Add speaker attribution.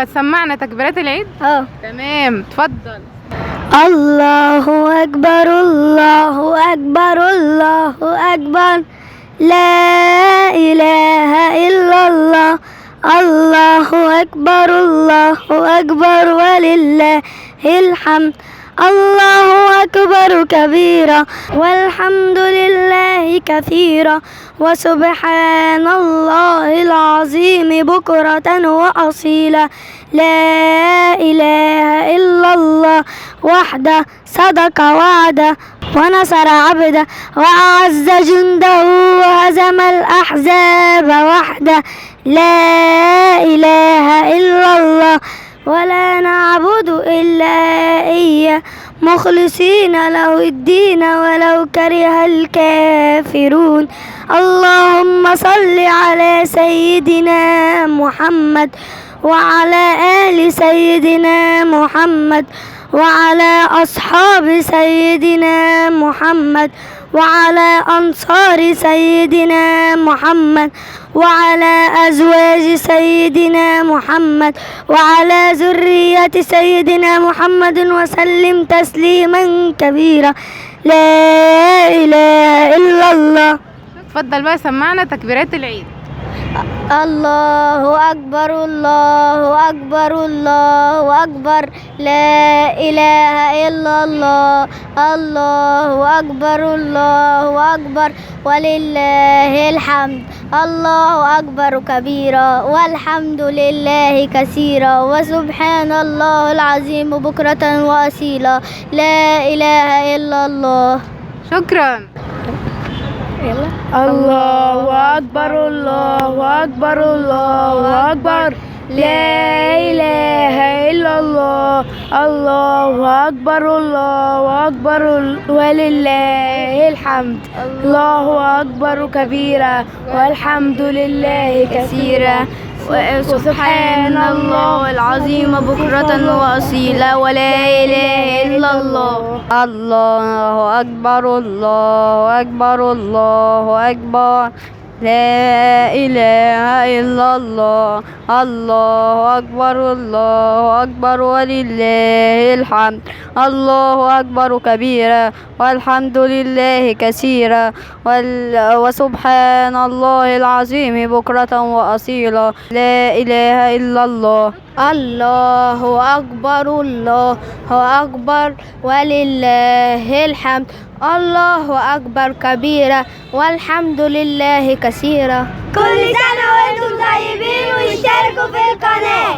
Speaker 1: هتسمعنا تكبيرات العيد؟ تمام، اتفضل.
Speaker 2: الله أكبر الله أكبر الله أكبر، لا إله إلا الله. الله أكبر الله أكبر ولله الحمد. الله أكبر كبيرا والحمد لله كثيرا وسبحان الله العظيم بكرة وأصيلا. لا إله إلا الله وحده صدق وعده ونصر عبده وأعز جنده وهزم الأحزاب وحده. لا إله إلا الله ولا نعبد إلا إياه مخلصين له الدين ولو كره الكافرون. اللهم صل على سيدنا محمد وعلى آل سيدنا محمد وعلى أصحاب سيدنا محمد وعلى أنصار سيدنا محمد وعلى أزواج سيدنا محمد وعلى ذرية سيدنا محمد وسلم تسليما كبيرا. لا إله إلا الله.
Speaker 1: اتفضل بقى سمعنا تكبيرات العيد.
Speaker 2: الله أكبر الله أكبر الله أكبر، لا إله إلا الله. الله أكبر الله أكبر ولله الحمد. الله أكبر كبيرا والحمد لله كثيرا وسبحان الله العظيم بكرة وأصيلا. لا إله إلا الله.
Speaker 1: شكرا.
Speaker 2: الله أكبر الله أكبر الله أكبر، لا إله إلا الله. الله أكبر الله أكبر ولله الحمد. الله أكبر كبيرا والحمد لله كثيرا وسبحان الله العظيم بكرة وأصيلا. ولا إله إلا الله. الله أكبر الله أكبر الله أكبر، لا إله إلا الله. الله أكبر الله أكبر ولله الحمد. الله أكبر كبيرا والحمد لله كثيرا وسبحان الله العظيم بكرة وأصيلا. لا إله إلا الله. الله أكبر الله أكبر ولله الحمد. الله أكبر كبيرا والحمد لله كثيرا. كل سنة وانتم طيبين واشتركوا في القناة.